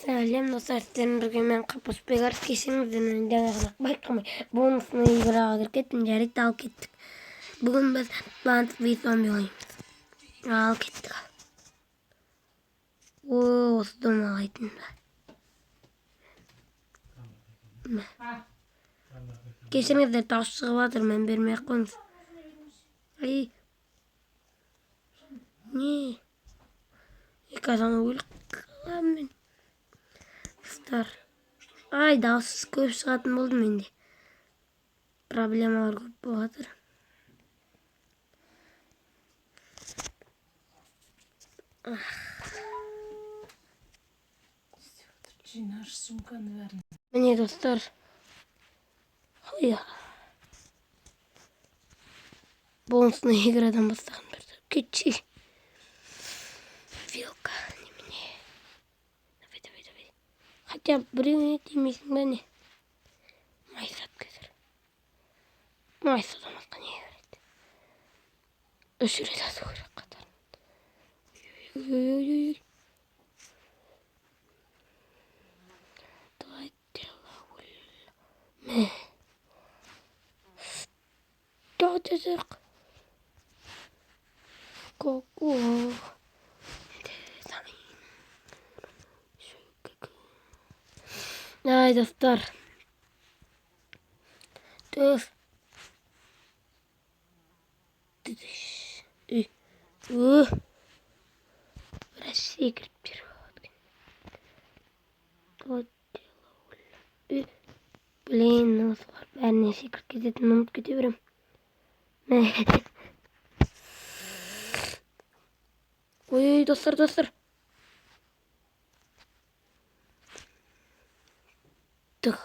Сәлем достар, сіздермен бірге мен Қапыс Бегарс кешіңізден жаңағылық байқамай бонусына играға кіріп кеттім, жарайды алып кеттік. Бүгін біз Plants vs Zombies ойнаймыз. Алып кеттік. Осы домаға айтын ба. Кешіріңіздер, тауыс шығып жатыр, мен бермей ақ қойыңыз. Не? Екі адам өліп қаламын. Ай, дауыс көп шығатын болды менде. Проблемалар көп болатыр. Жинаш сумканы бәрін. Міне достар. Бонусный иградан бастаған бірді. Кетші. Вилка. Немене. Давай. Хотя біреуіне тимейсің бә не? Майсап кәзір. Майсадан атқа не көреді? Үш рет ату керек қатар. Ой. Давай делауыл. Мә. Дәдізік. Ку-ку. Ай, достар. Төс. Біраз секіріп беріп отыр. Блин, осылар бәріне секіріп кететін ұмытып кете берем. Ой, достар. Тұх.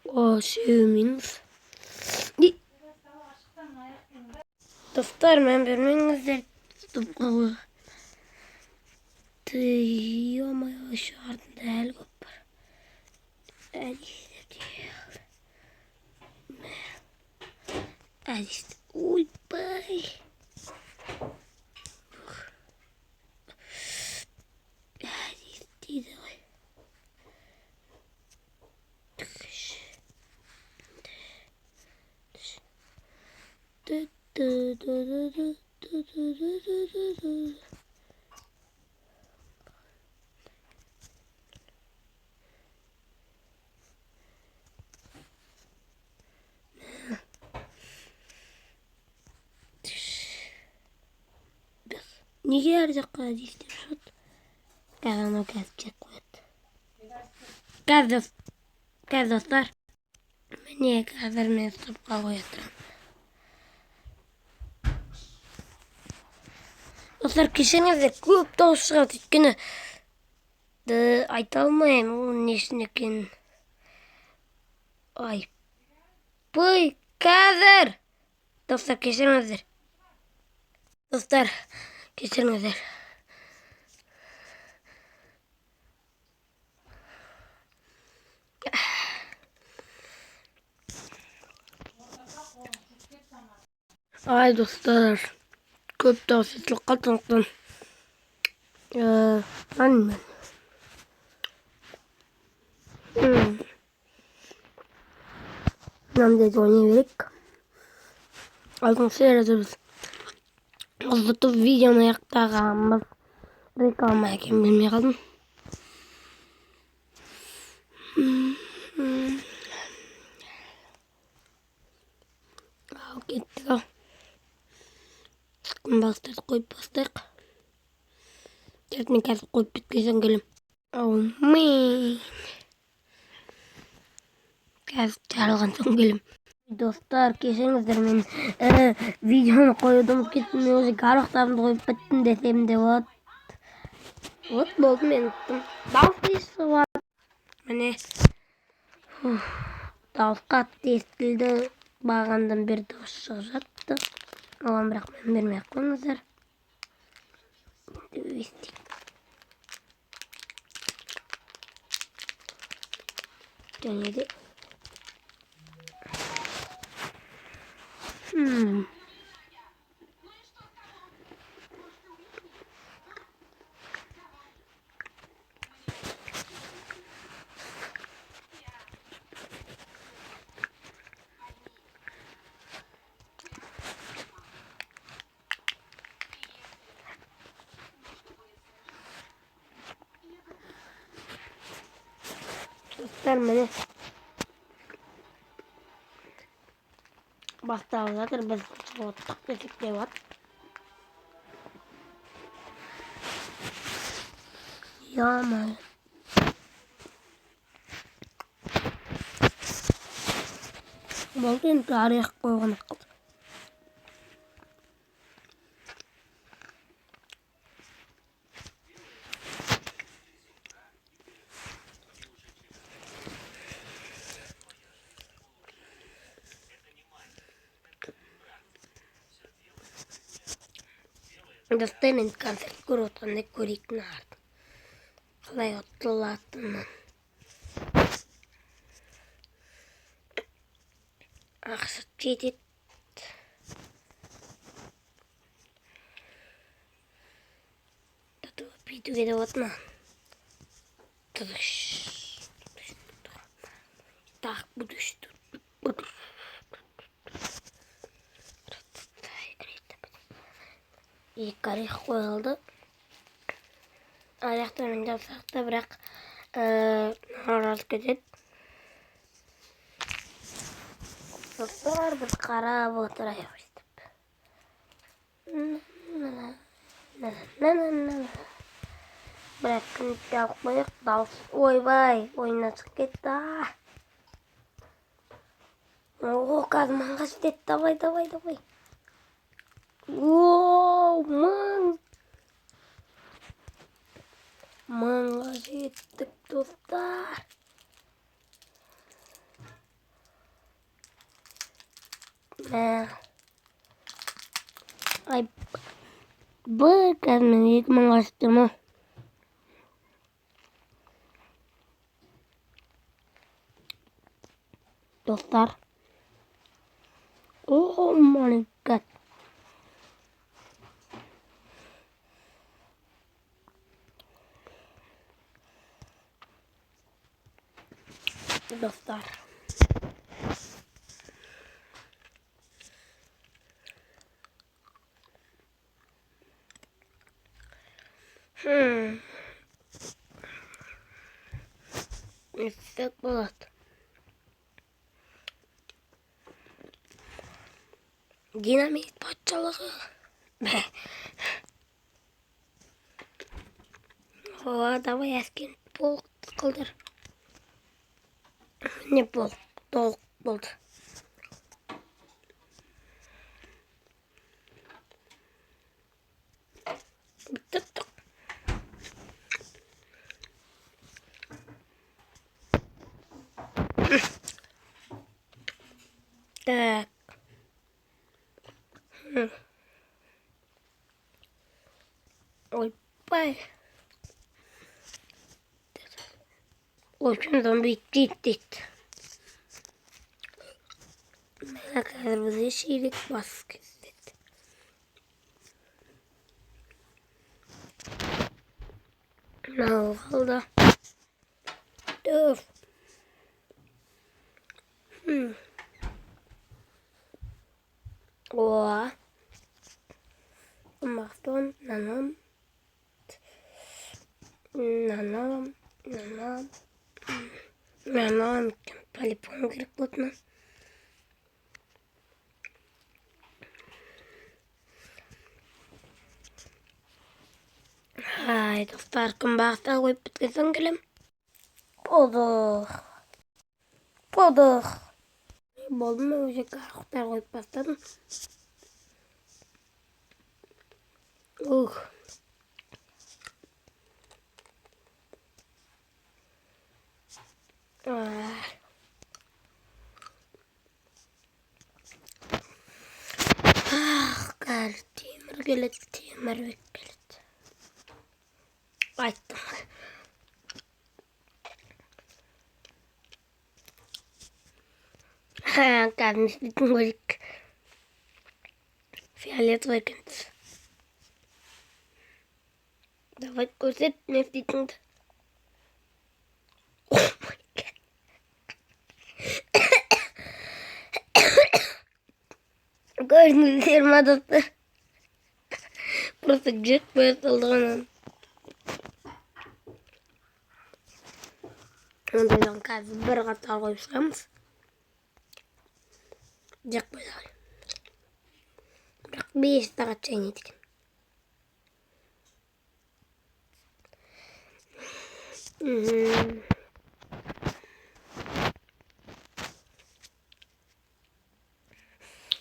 О, минус. Достар, мен бермеңіздер. Тұтып қалуға. Ё-моё, еще артында әлі көп бар. Әдесті. Ойбай. Әдестейді ғой. Неге әр жаққа әдестеп шот? Қазір анау кәзіп жек қояды. Қазір достар. Міне қазір мен стопқа қоятырам. Достар, кешіріңіздер, көп дауыс шығады өйткені айта алмаймын оның несін екенін. Ай. Бұй, қазір. Достар, кешіріңіздер. Ай, достар. Көп дауыс естіліп қалдықтан. Мен. Мынандай ойнай берейік. Алдыңғы біз ұзытып видеоны аяқтағанбыз. Реклама екенін білмей қалдым. Ал кеттік ау. Бастарды қойып бастайық. Мен қазір қойып біткесен келем. Ау, мен. Қазір жарылған соң келем. Достар, кешіріңіздер, мен видеоны қоюды ұмытып кеттім. Мен өзі гарықтарымды қойып біттім десем де болады. Вот болды, мен ұмыттым. Дауысты естіп. Міне. Дауыс қатты естілді. Бағандан бері дауыс шығып жатты. Оған бірақ мен бермей ақ қойыңыздар. Өстік. Және де Dostlar mene басталып біз оттық десек те болады. Ямай. Болды енді тарих қойған ақыл. Достар енді концерт көріп отырғанда көрейік нарды. Қалай отылатынын. Ақсы жетеді. Бүйтуге де отына. Так, будущий тут. Екі аяқ қойылды. Аяқтармен жасақ та бірақ наразы кетеді. Достар біз қарап отырайық өстіп. Бірақ күніпке алып қойық, дауыс. Ойбай, ойына шығып кетті. О, қазір маңға жетеді. Давай. Ооо, маңға жеттік, достар. Ай, бұл қазір 2 мыңға жеттім о. Dostlar. Oh my god. Dostlar. İstek bulat. Dinamit patçalığı. О, давай әскен полк қылдыр. Не полк, толық болды. Біттік. Так. Ой, бай. Ой, şundan bir gittik. Ne kadar bize şeylik baskı istedi. Ne oldu? Dur. Oha. Mahton, nanam. Nanam. Telefon gerek botna. Hay dostlar, kumbağda koyup bitkizin gelin. Bulduk. Buldum mu? Öyle karıklar koyup bastırdım. Kar temir geldi, temir geldi. Ayttım. Kardeş bütün koyduk. Фиолетовый конец. Давай көрсет нефтитіңді. Көрдіңіздер ма достар? Просто жек боятылдығынан. Ондайдан қазір бір қатар қойып шығамыз. Жек боятылды. Бірақ 5 сағат чайнайды екен.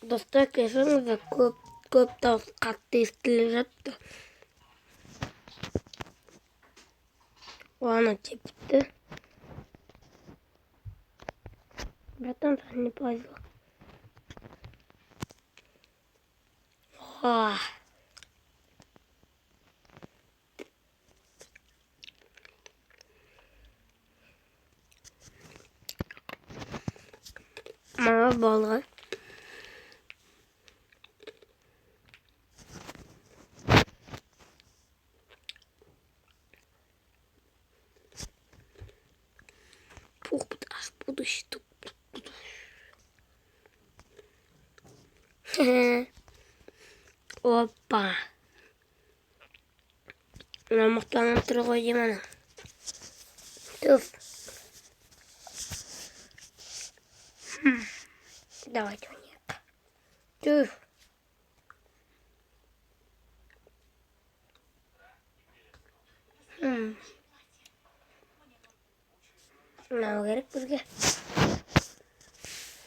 Достар, кешіріңіздер, көп дауыс қатты естіліп жатты. Ана тепті. Братан, саған не повезло. Мама балға. Пух, аж будущий тут. Опа. Намықтанып тұр ғой деймін. Туф. Давайте вниз. Туф. Мынау керек бізге.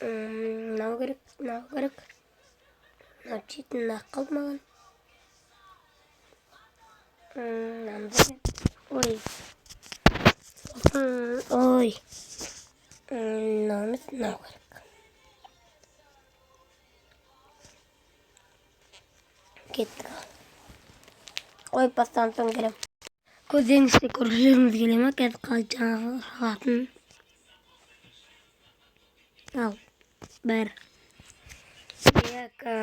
Мынау керек. Мынау четін ақыл маған. Ой. Ой. Мынау керек. Кеттік. Ой, бастан соң келем. Көзіңізде көргілеріңіз келе ма? Қазір қалай жаңағы қалатын. Ал, бір. Екі.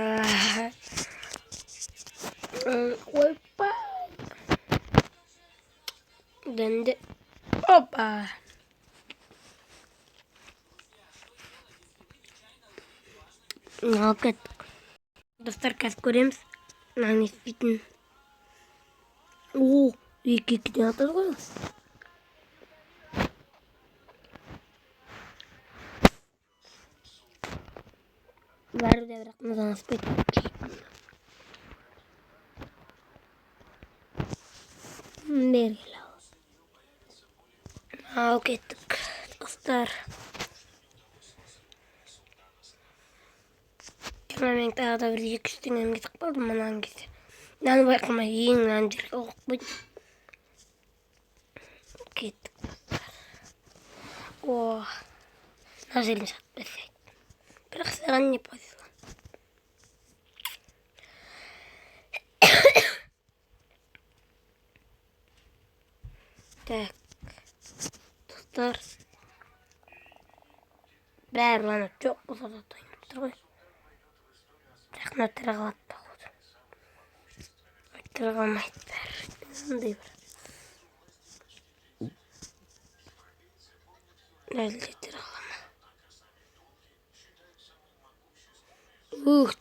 Ойпа. Дәнді. Опа. Алып кеттік. Достар, қазір көреміз. Мынаны естейтін. О, екі-екіден атады ғой. Бәрі де бірақ мынадан аспайды. Бергелі ал. Ал кеттік. Достар. Мен тағы да бір 2-3 теңгем кетіп қалдым мұнан кезде. Мынаны байқамай ең мынаны жерге қойып қойдым. Кеттік. О, мына жерін сатып берсек. Бірақ саған не повезло. Так, достар. Бәрі ғана жоқ болса да тойынып тұр ғой. Бірақ мына тірі қалады да қойды. Тірі қалмайды бәрі. Сондай бір. Әлде тірі қалама.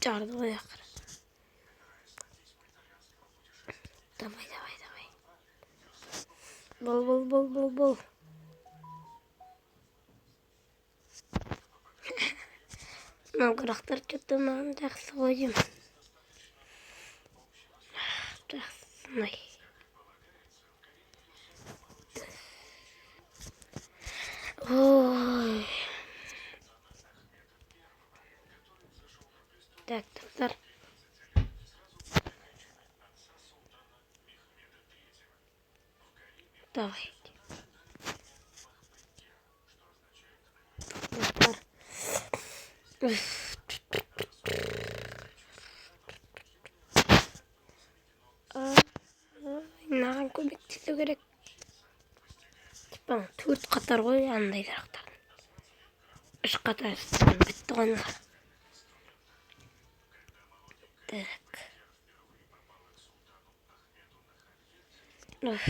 Жарды ғой ақыры. Давай. Бол. Мынау қырақтар кетті маған жақсы ғой деймін. Жақсынай. Ой. Так, достар. Давай. Достар. Мынаған көмектесу керек. Типа 4 қатар ғой андай қырақтардың. 3 қатар бітті ғой. gerek. Öf.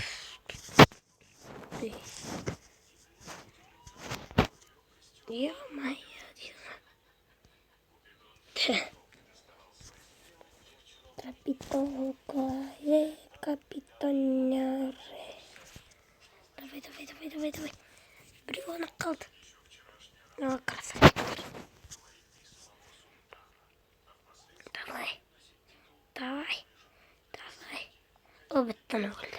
Yapma ya diyorum. Capitão Corre, Capitão. Давай. Бревна kaldı. О, красавчик. Давай. О, bitti ne oldu?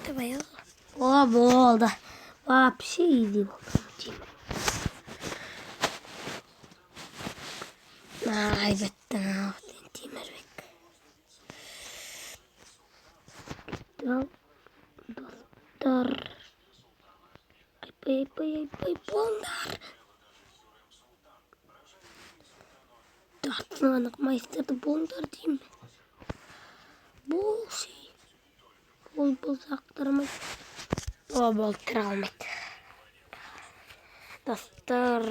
Давай. О, bu oldu. Вообще иди. Ay, bitti ne oldu? Timurбек. Dostlar. Ay, bunlar. Dartlanık Meister'da bunlar değil mi? Bu şey. Bol saktırmak. Bol travmet. Dostlar.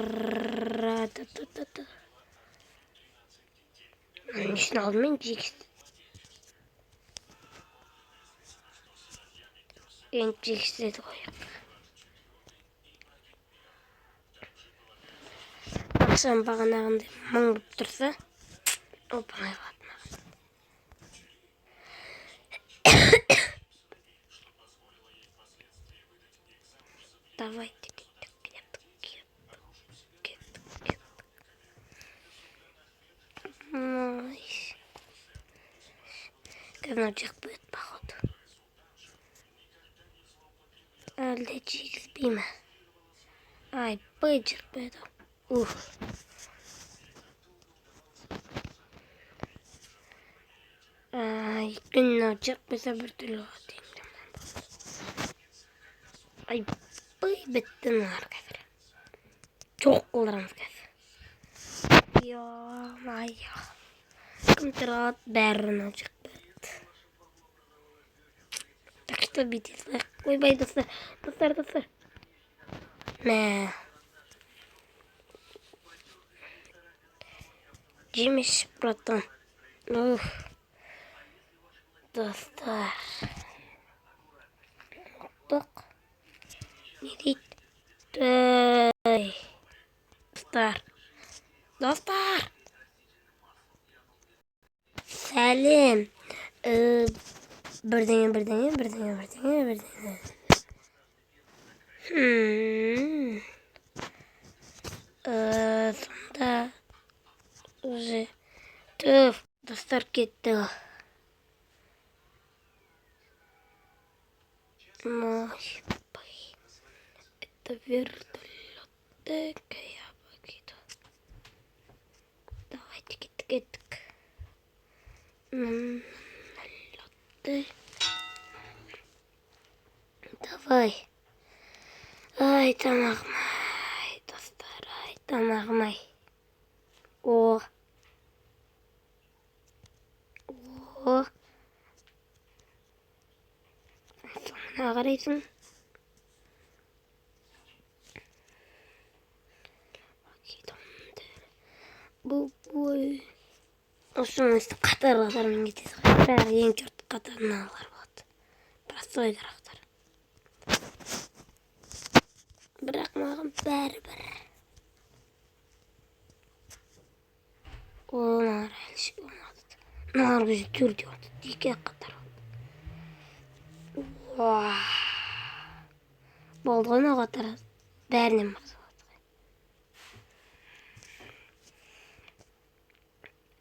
Nişini almayın diyeceksin. Ençekse de koyalım. Akşam bağınağında mangıp dursa o bana batmaz. Давай. Казначек будет походу. Лечить спима. Ай, бычер пойду. Ух. Ай, казначек bir türlü atayım. Ay, bittin arkadaşlar. Çok kullanırız kız. Ya, ay ya. Kontrat bärін çıktı. Так что битесь. Ойбай, достар. Ne? Cimmiş Platon. Dostlar. Tok. Nedik? Dostlar. Selim. Birden. Sonunda tüf dostlar gitti. Это вертолет. Я покиду. Давайте кит. Давай. Ай, тамағмай, достар, ай, тамағмай. О. Соңына қарайсың. Бой. Осының үсті қатарлармен кетеді. Бәрі ең чорт қатарыналар болады. Простой дырақтар. Бірақ маған бәрі-бір. Олар әлші болмады. Нар көзі түрде болды. Деке қатар болды. Болды ғой қатар. Бәрінен мақсы болды.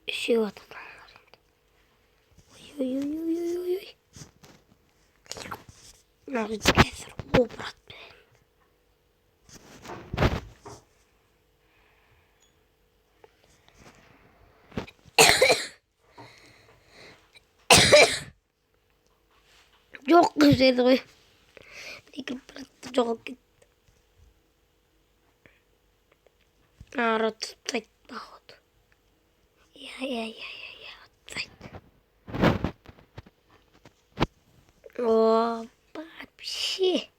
Үшеу ататанлар енді. Ой. Нар көзі кәсір опырат бәрін. Жоқ көзеді ғой. Екі бұратты жоғал кетті. Ара тұтсайды бақыт. Я, тұтсайды. О, вообще.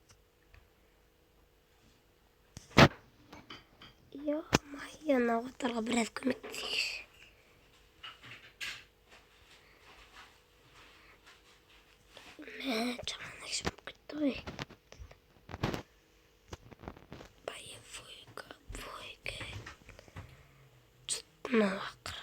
Yana otarga biraz kömekleşik. Çamanak şimdi gitti. Bayı fuyka. Tutma bakır.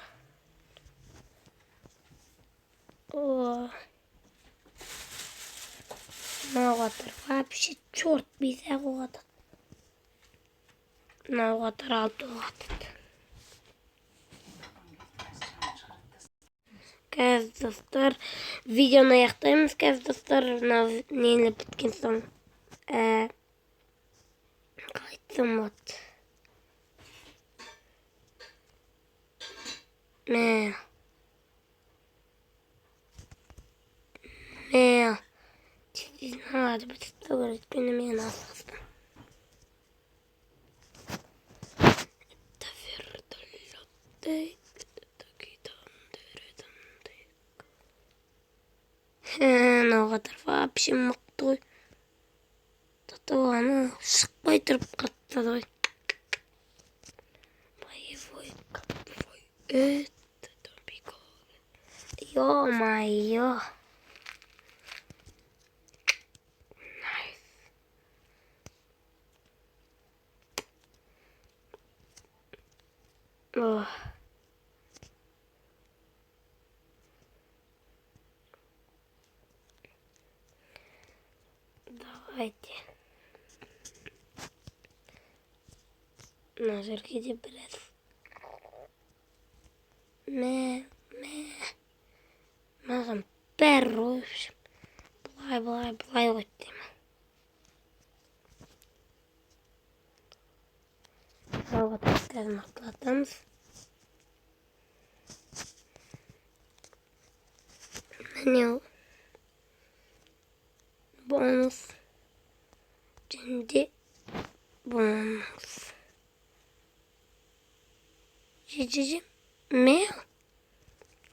Наватар вообще черт bize koydu. Наватар aldı koydu. Kez dostlar videonu ayaktayımız kez dostlar neyle bitkin son kayıtsın bot. Ne? Siz ne vardı bu çıtta öğretmenim yana asasın. Ne kadar вообще мықты. Татуаны шықпай тұрып қатты ғой. Боевой капой. Это топико. Ё-моё. Ох. Давайте. Назаркиде biraz. Назам перро. Булай öttüm. Evet, tekrar atlatımız. Menü. Bonus. Şimdi bonus. Cicicim. Ne?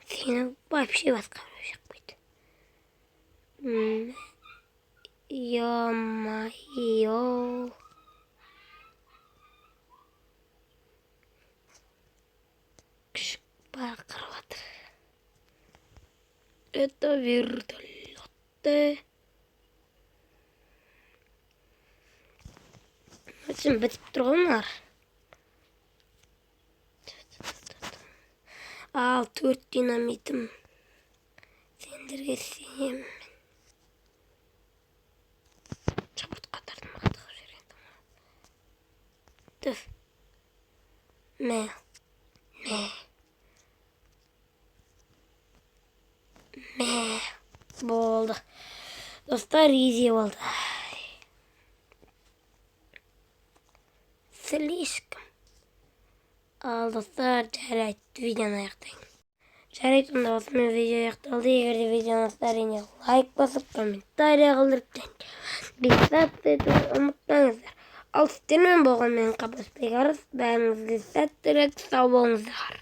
Seni bir şey başkaracak mıydı? Yo. Küçük bakırvatır. Это вертолеты. Şimdi bitip durumlar. Al 4 dinamitim. Sendirgesiyim. Çabuk katardım artık. Dur. Ne? Oldu. Dostlar easy oldu. Слишком. Al dostlar Cahit videonu ayaktayım. Cahit onda olsun video ayaktaldı. Eğer de videonuzlarına like basıp komentarya kaldırıp bir saattir unutmayınızlar. Al sizden ben boğulmayın kapısı bekarız. Ben size sağ olunuzlar.